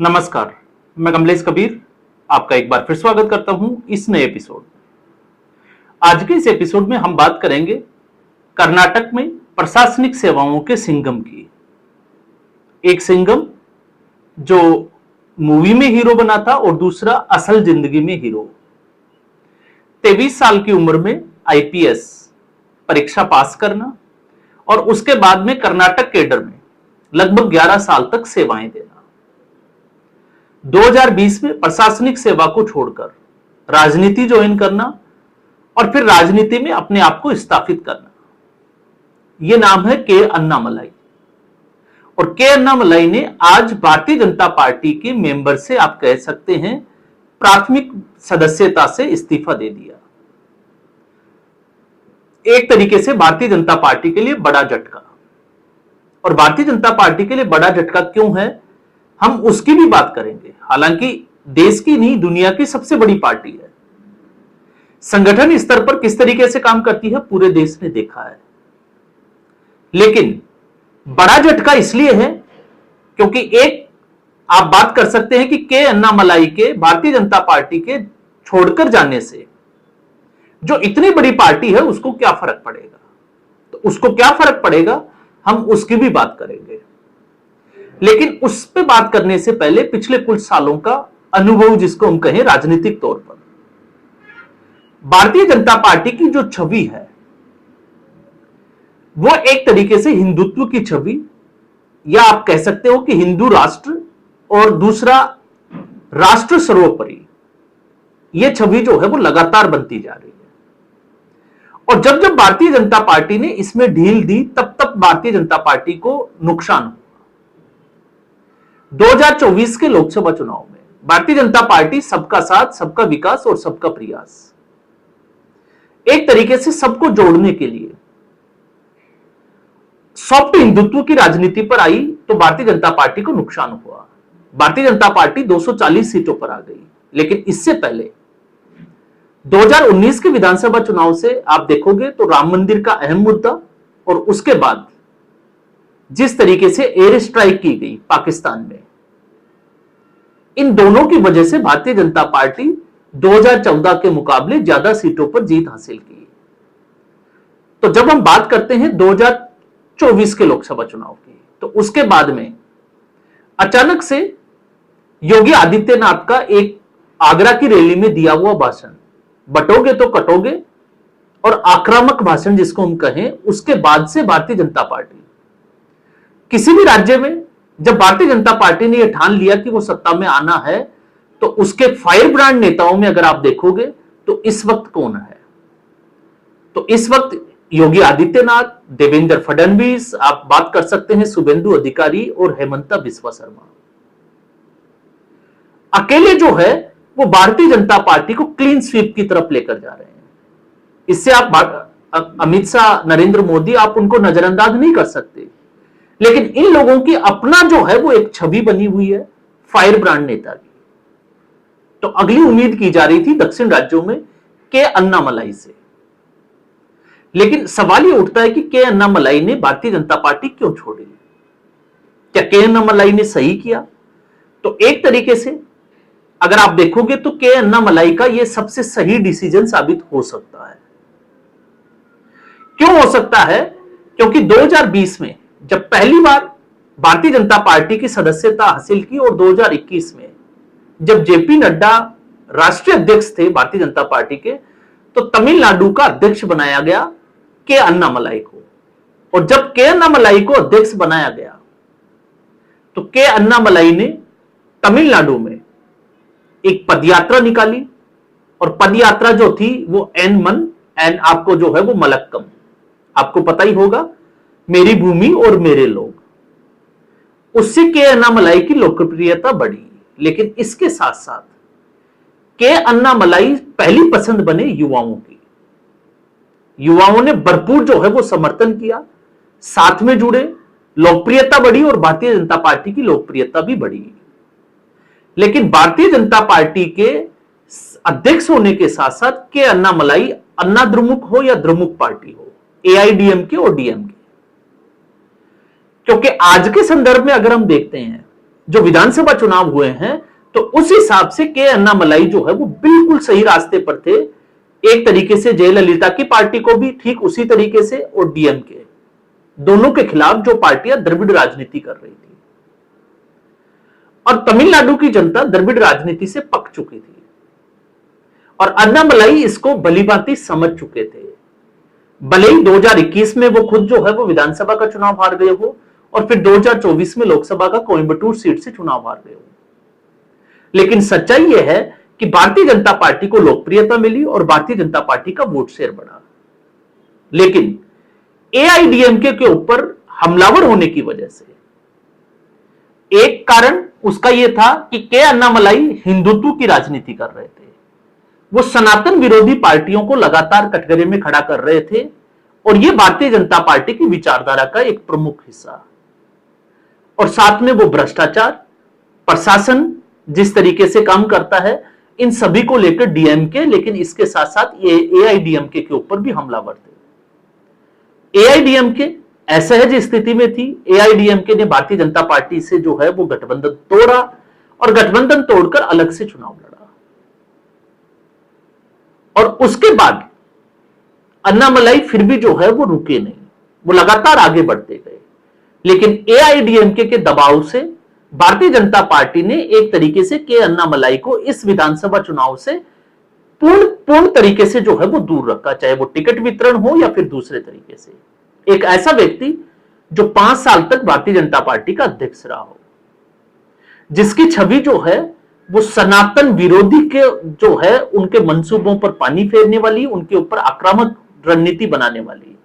नमस्कार, मैं कमलेश कबीर आपका एक बार फिर स्वागत करता हूं इस नए एपिसोड। आज के इस एपिसोड में हम बात करेंगे कर्नाटक में प्रशासनिक सेवाओं के सिंघम की। एक सिंघम जो मूवी में हीरो बना था और दूसरा असल जिंदगी में हीरो। 23 साल की उम्र में आईपीएस परीक्षा पास करना और उसके बाद में कर्नाटक केडर में लगभग 11 साल तक सेवाएं देना। 2020 में प्रशासनिक सेवा को छोड़कर राजनीति ज्वाइन करना और फिर राजनीति में अपने आप को स्थापित करना। यह नाम है के अन्नामलाई। और के अन्नामलाई ने आज भारतीय जनता पार्टी के मेंबर से आप कह सकते हैं प्राथमिक सदस्यता से इस्तीफा दे दिया। एक तरीके से भारतीय जनता पार्टी के लिए बड़ा झटका। और भारतीय जनता पार्टी के लिए बड़ा झटका क्यों है, हम उसकी भी बात करेंगे। हालांकि देश की नहीं, दुनिया की सबसे बड़ी पार्टी है। संगठन स्तर पर किस तरीके से काम करती है पूरे देश ने देखा है। लेकिन बड़ा झटका इसलिए है क्योंकि एक आप बात कर सकते हैं कि के अन्नामलाई के भारतीय जनता पार्टी के छोड़कर जाने से जो इतनी बड़ी पार्टी है उसको क्या फर्क पड़ेगा। तो उसको क्या फर्क पड़ेगा, हम उसकी भी बात करेंगे। लेकिन उस पे बात करने से पहले पिछले कुछ सालों का अनुभव, जिसको हम कहें राजनीतिक तौर पर, भारतीय जनता पार्टी की जो छवि है वो एक तरीके से हिंदुत्व की छवि, या आप कह सकते हो कि हिंदू राष्ट्र और दूसरा राष्ट्र सर्वोपरि, यह छवि जो है वो लगातार बनती जा रही है। और जब जब भारतीय जनता पार्टी ने इसमें ढील दी तब तब भारतीय जनता पार्टी को नुकसान हुआ। 2024 के लोकसभा चुनाव में भारतीय जनता पार्टी सबका साथ, सबका विकास और सबका प्रयास, एक तरीके से सबको जोड़ने के लिए सॉफ्ट हिंदुत्व की राजनीति पर आई तो भारतीय जनता पार्टी को नुकसान हुआ। भारतीय जनता पार्टी 240 सीटों पर आ गई। लेकिन इससे पहले 2019 के विधानसभा चुनाव से आप देखोगे तो राम मंदिर का अहम मुद्दा और उसके बाद जिस तरीके से एयर स्ट्राइक की गई पाकिस्तान में, इन दोनों की वजह से भारतीय जनता पार्टी 2014 के मुकाबले ज्यादा सीटों पर जीत हासिल की। तो जब हम बात करते हैं 2024 के लोकसभा चुनाव की, तो उसके बाद में अचानक से योगी आदित्यनाथ का एक आगरा की रैली में दिया हुआ भाषण, बटोगे तो कटोगे, और आक्रामक भाषण जिसको हम कहें, उसके बाद से भारतीय जनता पार्टी किसी भी राज्य में, जब भारतीय जनता पार्टी ने यह ठान लिया कि वो सत्ता में आना है, तो उसके फायर ब्रांड नेताओं में अगर आप देखोगे तो इस वक्त कौन है, तो इस वक्त योगी आदित्यनाथ, देवेंद्र फडणवीस, आप बात कर सकते हैं शुभेंदु अधिकारी और हेमंता बिस्वा शर्मा। अकेले जो है वो भारतीय जनता पार्टी को क्लीन स्वीप की तरफ लेकर जा रहे हैं। इससे आप अमित शाह, नरेंद्र मोदी, आप उनको नजरअंदाज नहीं कर सकते। लेकिन इन लोगों की अपना जो है वो एक छवि बनी हुई है फायर ब्रांड नेता की। तो अगली उम्मीद की जा रही थी दक्षिण राज्यों में के अन्नामलाई से। लेकिन सवाल ये उठता है कि के अन्नामलाई ने भारतीय जनता पार्टी क्यों छोड़ी। क्या के अन्नामलाई ने सही किया? तो एक तरीके से अगर आप देखोगे तो के अन्नामलाई का यह सबसे सही डिसीजन साबित हो सकता है। क्यों हो सकता है? क्योंकि 2020 में जब पहली बार भारतीय जनता पार्टी की सदस्यता हासिल की और 2021 में जब जेपी नड्डा राष्ट्रीय अध्यक्ष थे भारतीय जनता पार्टी के, तो तमिलनाडु का अध्यक्ष बनाया गया के अन्नामलाई को। और जब के अन्नामलाई को अध्यक्ष बनाया गया तो के अन्नामलाई ने तमिलनाडु में एक पदयात्रा निकाली, और पदयात्रा जो थी वो एन आपको जो है वो मलक्कम, आपको पता ही होगा, मेरी भूमि और मेरे लोग, उससे के अन्नामलाई की लोकप्रियता बढ़ी। लेकिन इसके साथ साथ के अन्नामलाई पहली पसंद बने युवाओं की। युवाओं ने भरपूर जो है वो समर्थन किया, साथ में जुड़े, लोकप्रियता बढ़ी और भारतीय जनता पार्टी की लोकप्रियता भी बढ़ी। लेकिन भारतीय जनता पार्टी के अध्यक्ष होने के साथ साथ के अन्नामलाई अन्ना द्रमुक हो या द्रमुक पार्टी हो, एआईडीएमके और डीएमके, क्योंकि आज के संदर्भ में अगर हम देखते हैं जो विधानसभा चुनाव हुए हैं, तो उस हिसाब से के अन्नामलाई जो है वो बिल्कुल सही रास्ते पर थे। एक तरीके से जयललिता की पार्टी को भी ठीक उसी तरीके से, और डीएमके, दोनों के खिलाफ जो पार्टियां द्रविड़ राजनीति कर रही थी। और तमिलनाडु की जनता द्रविड़ राजनीति से पक चुकी थी और अन्नामलाई इसको भलीभांति समझ चुके थे। भले ही 2021 में वो खुद जो है वो विधानसभा का चुनाव हार गए हो और फिर 2024 में लोकसभा का कोयंबटूर सीट से चुनाव हार गए हो, लेकिन सच्चाई यह है कि भारतीय जनता पार्टी को लोकप्रियता मिली और भारतीय जनता पार्टी का वोट शेयर बढ़ा। लेकिन एआईडीएमके के ऊपर हमलावर होने की वजह से एक कारण उसका यह था कि के अन्नामलाई हिंदुत्व की राजनीति कर रहे थे। वो सनातन विरोधी पार्टियों को लगातार कटघरे में खड़ा कर रहे थे और यह भारतीय जनता पार्टी की विचारधारा का एक प्रमुख हिस्सा। और साथ में वो भ्रष्टाचार, प्रशासन जिस तरीके से काम करता है, इन सभी को लेकर डीएमके, लेकिन इसके साथ साथ एआईडीएमके के ऊपर भी हमलावर थे। एआईडीएमके असहज स्थिति में थी। एआईडीएमके ने भारतीय जनता पार्टी से जो है वो गठबंधन तोड़ा और गठबंधन तोड़कर अलग से चुनाव लड़ा। और उसके बाद अन्नामलाई फिर भी जो है वो रुके नहीं, वो लगातार आगे बढ़ते गए। लेकिन एआईडीएमके के दबाव से भारतीय जनता पार्टी ने एक तरीके से के अन्नामलाई को इस विधानसभा चुनाव से पूर्ण तरीके से जो है वो दूर रखा, चाहे वो टिकट वितरण हो या फिर दूसरे तरीके से। एक ऐसा व्यक्ति जो 5 साल तक भारतीय जनता पार्टी का अध्यक्ष रहा हो, जिसकी छवि जो है वो सनातन विरोधी के जो है उनके मंसूबों पर पानी फेरने वाली, उनके ऊपर आक्रामक रणनीति बनाने वाली,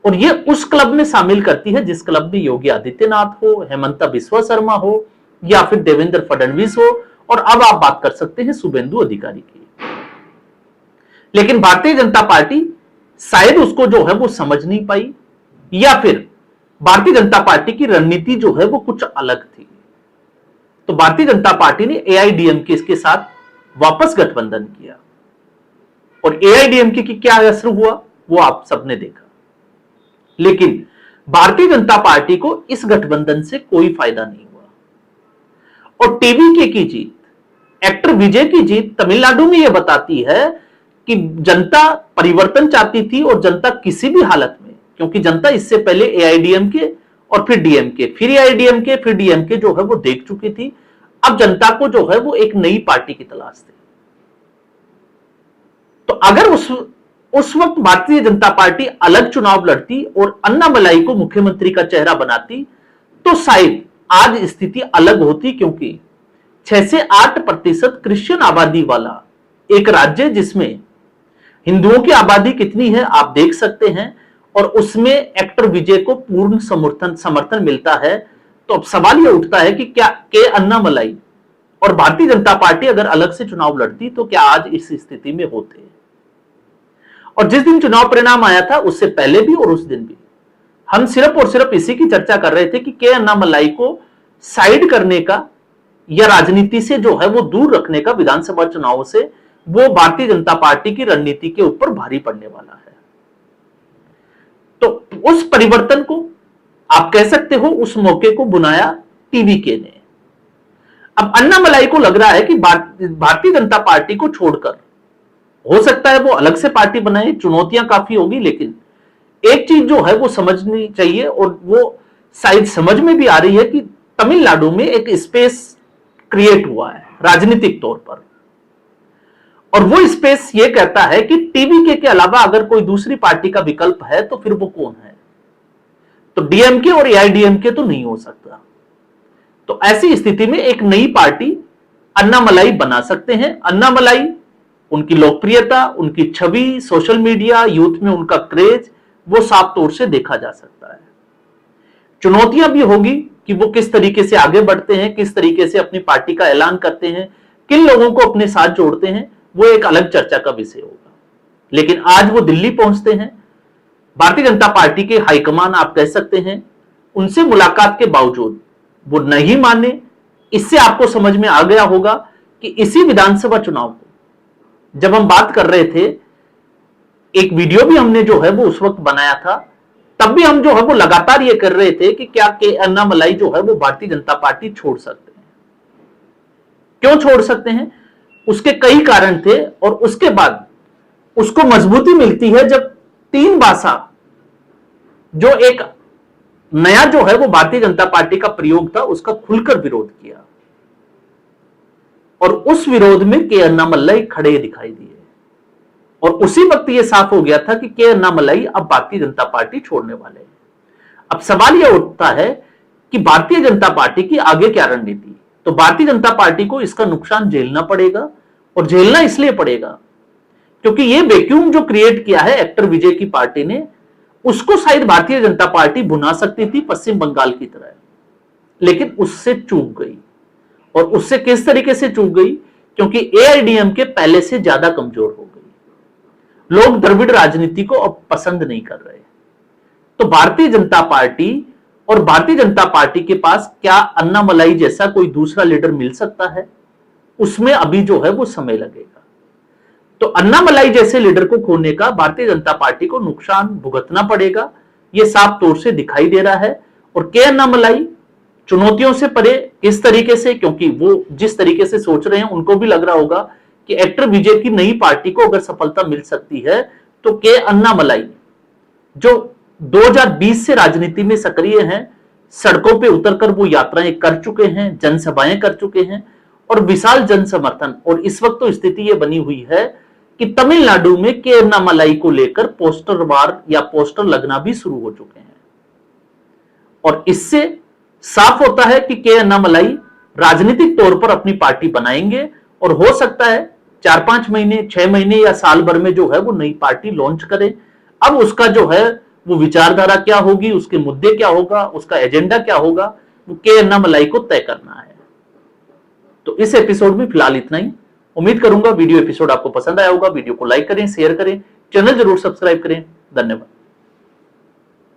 और ये उस क्लब में शामिल करती है जिस क्लब में योगी आदित्यनाथ हो, हेमंता बिस्वा शर्मा हो या फिर देवेंद्र फडणवीस हो, और अब आप बात कर सकते हैं शुभेंदु अधिकारी की। लेकिन भारतीय जनता पार्टी शायद उसको जो है वो समझ नहीं पाई, या फिर भारतीय जनता पार्टी की रणनीति जो है वो कुछ अलग थी। तो भारतीय जनता पार्टी ने एआईडीएमके के साथ वापस गठबंधन किया और एआईडीएमके की क्या असर हुआ वो आप सबने देखा। लेकिन भारतीय जनता पार्टी को इस गठबंधन से कोई फायदा नहीं हुआ। और टीवीके की जीत, एक्टर विजय की जीत तमिलनाडु में यह बताती है कि जनता परिवर्तन चाहती थी, और जनता किसी भी हालत में, क्योंकि जनता इससे पहले एआईडीएमके और फिर डीएमके, फिर एआईडीएमके, फिर डीएमके जो है वो देख चुकी थी। अब जनता को जो है वो एक नई पार्टी की तलाश थी। तो अगर उस वक्त भारतीय जनता पार्टी अलग चुनाव लड़ती और अन्नामलाई को मुख्यमंत्री का चेहरा बनाती, तो शायद आज स्थिति अलग होती, क्योंकि 6 से 8% क्रिश्चियन आबादी वाला एक राज्य, जिसमें हिंदुओं की आबादी कितनी है आप देख सकते हैं, और उसमें एक्टर विजय को पूर्ण समर्थन मिलता है। तो अब सवाल यह उठता है कि क्या के अन्नामलाई और भारतीय जनता पार्टी अगर अलग से चुनाव लड़ती तो क्या आज इस स्थिति में होते। और जिस दिन चुनाव परिणाम आया था उससे पहले भी और उस दिन भी हम सिर्फ और सिर्फ इसी की चर्चा कर रहे थे कि के अन्नामलाई को साइड करने का या राजनीति से जो है वो दूर रखने का विधानसभा चुनाव से वो भारतीय जनता पार्टी की रणनीति के ऊपर भारी पड़ने वाला है। तो उस परिवर्तन को आप कह सकते हो, उस मौके को बुनाया टीवीके ने। अब अन्नामलाई को लग रहा है कि भारतीय जनता पार्टी को छोड़कर हो सकता है वो अलग से पार्टी बनाए, चुनौतियां काफी होगी, लेकिन एक चीज जो है वो समझनी चाहिए, और वो शायद समझ में भी आ रही है कि तमिलनाडु में एक स्पेस क्रिएट हुआ है राजनीतिक तौर पर, और वो स्पेस ये कहता है कि टीवीके के अलावा अगर कोई दूसरी पार्टी का विकल्प है तो फिर वो कौन है। तो डीएमके और एआईडीएमके तो नहीं हो सकता। तो ऐसी स्थिति में एक नई पार्टी अन्नामलाई बना सकते हैं। अन्नामलाई, उनकी लोकप्रियता, उनकी छवि, सोशल मीडिया, यूथ में उनका क्रेज, वो साफ तौर से देखा जा सकता है। चुनौतियां भी होगी कि वो किस तरीके से आगे बढ़ते हैं, किस तरीके से अपनी पार्टी का ऐलान करते हैं, किन लोगों को अपने साथ जोड़ते हैं, वो एक अलग चर्चा का विषय होगा। लेकिन आज वो दिल्ली पहुंचते हैं, भारतीय जनता पार्टी के हाईकमान आप कह सकते हैं, उनसे मुलाकात के बावजूद वो नहीं माने। इससे आपको समझ में आ गया होगा कि इसी विधानसभा चुनाव को जब हम बात कर रहे थे, एक वीडियो भी हमने जो है वो उस वक्त बनाया था, तब भी हम जो है वो लगातार ये कर रहे थे कि क्या के अन्नामलाई जो है वो भारतीय जनता पार्टी छोड़ सकते हैं। क्यों छोड़ सकते हैं? उसके कई कारण थे और उसके बाद उसको मजबूती मिलती है जब तीन भाषा जो एक नया जो है वो भारतीय जनता पार्टी का प्रयोग था उसका खुलकर विरोध किया और उस विरोध में के अन्नामलाई खड़े दिखाई दिए और उसी वक्त यह साफ हो गया था कि के अन्नामलाई अब भारतीय जनता पार्टी छोड़ने वाले हैं। अब सवाल यह उठता है कि भारतीय जनता पार्टी की आगे क्या रणनीति। तो भारतीय जनता पार्टी को इसका नुकसान झेलना पड़ेगा और झेलना इसलिए पड़ेगा क्योंकि यह वैक्यूम जो क्रिएट किया है एक्टर विजय की पार्टी ने, उसको शायद भारतीय जनता पार्टी भुना सकती थी पश्चिम बंगाल की तरह, लेकिन उससे चूक गई। और उससे किस तरीके से चूक गई? क्योंकि एआईएडीएमके पहले से ज्यादा कमजोर हो गई। लोग द्रविड़ राजनीति को अब पसंद नहीं कर रहे। तो भारतीय जनता पार्टी और भारतीय जनता पार्टी के पास क्या अन्नामलाई जैसा कोई दूसरा लीडर मिल सकता है, उसमें अभी जो है वो समय लगेगा। तो अन्नामलाई जैसे लीडर को खोने का भारतीय जनता पार्टी को नुकसान भुगतना पड़ेगा, यह साफ तौर से दिखाई दे रहा है। और के अन्नामलाई चुनौतियों से परे किस तरीके से, क्योंकि वो जिस तरीके से सोच रहे हैं उनको भी लग रहा होगा कि एक्टर विजय की नई पार्टी को अगर सफलता मिल सकती है तो के अन्नामलाई जो 2020 से राजनीति में सक्रिय हैं, सड़कों पे उतरकर वो यात्राएं कर चुके हैं, जनसभाएं कर चुके हैं और विशाल जन समर्थन। और इस वक्त तो स्थिति ये बनी हुई है कि तमिलनाडु में के अन्नामलाई को लेकर पोस्टर वार या पोस्टर लगना भी शुरू हो चुके हैं। और इससे साफ होता है कि के अन्नामलाई राजनीतिक तौर पर अपनी पार्टी बनाएंगे और हो सकता है 4-5 महीने, 6 महीने या साल भर में जो है वो नई पार्टी लॉन्च करें। अब उसका जो है वो विचारधारा क्या होगी, उसके मुद्दे क्या होगा, उसका एजेंडा क्या होगा, वो के अन्नामलाई को तय करना है। तो इस एपिसोड में फिलहाल इतना ही। उम्मीद करूंगा वीडियो एपिसोड आपको पसंद आया होगा। वीडियो को लाइक करें, शेयर करें, चैनल जरूर सब्सक्राइब करें। धन्यवाद।